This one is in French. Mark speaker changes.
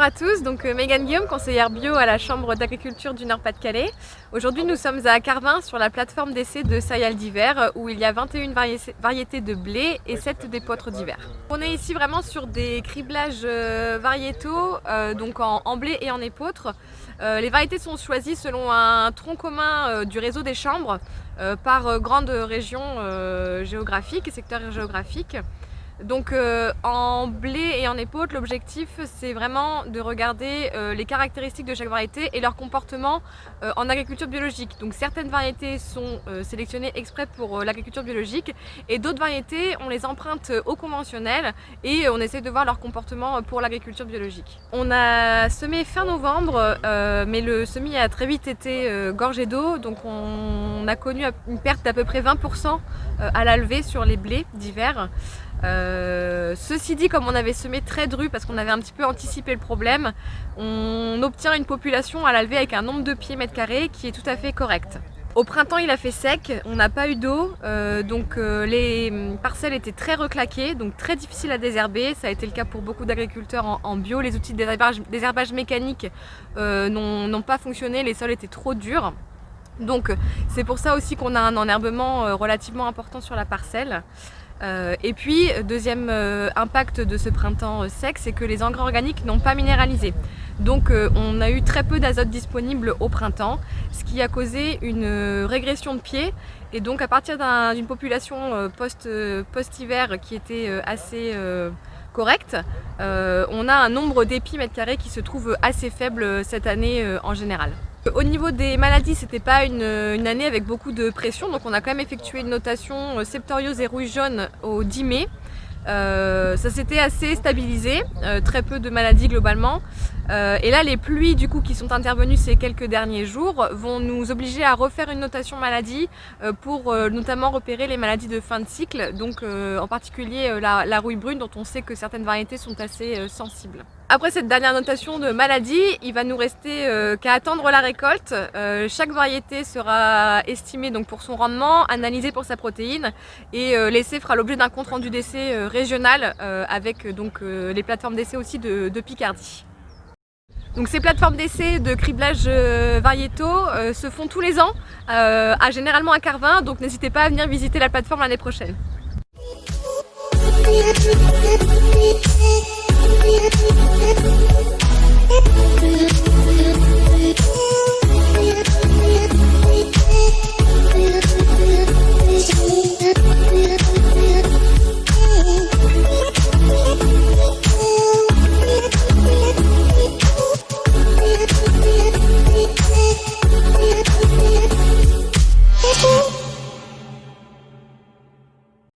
Speaker 1: à tous, donc Mégane Guillaume, conseillère bio à la Chambre d'agriculture du Nord-Pas-de-Calais. Aujourd'hui nous sommes à Carvin sur la plateforme d'essai de céréales d'hiver où il y a 21 variétés de blé et 7 d'épeautres d'hiver. On est ici vraiment sur des criblages variétaux, donc en blé et en épeautre. Les variétés sont choisies selon un tronc commun du réseau des chambres par grande région géographique et secteur géographique. Donc en blé et en épeautre, l'objectif c'est vraiment de regarder les caractéristiques de chaque variété et leur comportement en agriculture biologique. Donc certaines variétés sont sélectionnées exprès pour l'agriculture biologique et d'autres variétés on les emprunte au conventionnel et on essaie de voir leur comportement pour l'agriculture biologique. On a semé fin novembre mais le semis a très vite été gorgé d'eau, donc on a connu une perte d'à peu près 20% à la levée sur les blés d'hiver. Ceci dit, comme on avait semé très dru parce qu'on avait un petit peu anticipé le problème, on obtient une population à la levée avec un nombre de pieds mètre carré qui est tout à fait correct. Au printemps il a fait sec, on n'a pas eu d'eau, donc les parcelles étaient très reclaquées, donc très difficiles à désherber. Ça a été le cas pour beaucoup d'agriculteurs en bio. Les outils de désherbage mécanique n'ont pas fonctionné, les sols étaient trop durs. Donc c'est pour ça aussi qu'on a un enherbement relativement important sur la parcelle. Et puis, deuxième impact de ce printemps sec, c'est que les engrais organiques n'ont pas minéralisé. Donc on a eu très peu d'azote disponible au printemps, ce qui a causé une régression de pieds. Et donc à partir d'une population post-hiver qui était assez correcte, on a un nombre d'épis mètre carré qui se trouve assez faible cette année en général. Au niveau des maladies, c'était pas une année avec beaucoup de pression, donc on a quand même effectué une notation septoriose et rouille jaune au 10 mai. Ça s'était assez stabilisé, très peu de maladies globalement. Et là, les pluies du coup qui sont intervenues ces quelques derniers jours vont nous obliger à refaire une notation maladie pour notamment repérer les maladies de fin de cycle, donc en particulier la rouille brune dont on sait que certaines variétés sont assez sensibles. Après cette dernière notation de maladie, il va nous rester qu'à attendre la récolte. Chaque variété sera estimée donc pour son rendement, analysée pour sa protéine et l'essai fera l'objet d'un compte rendu d'essai régional avec donc les plateformes d'essai aussi de Picardie. Donc ces plateformes d'essai de criblage variétaux se font tous les ans, généralement à Carvin, donc n'hésitez pas à venir visiter la plateforme l'année prochaine.
Speaker 2: We'll be right back.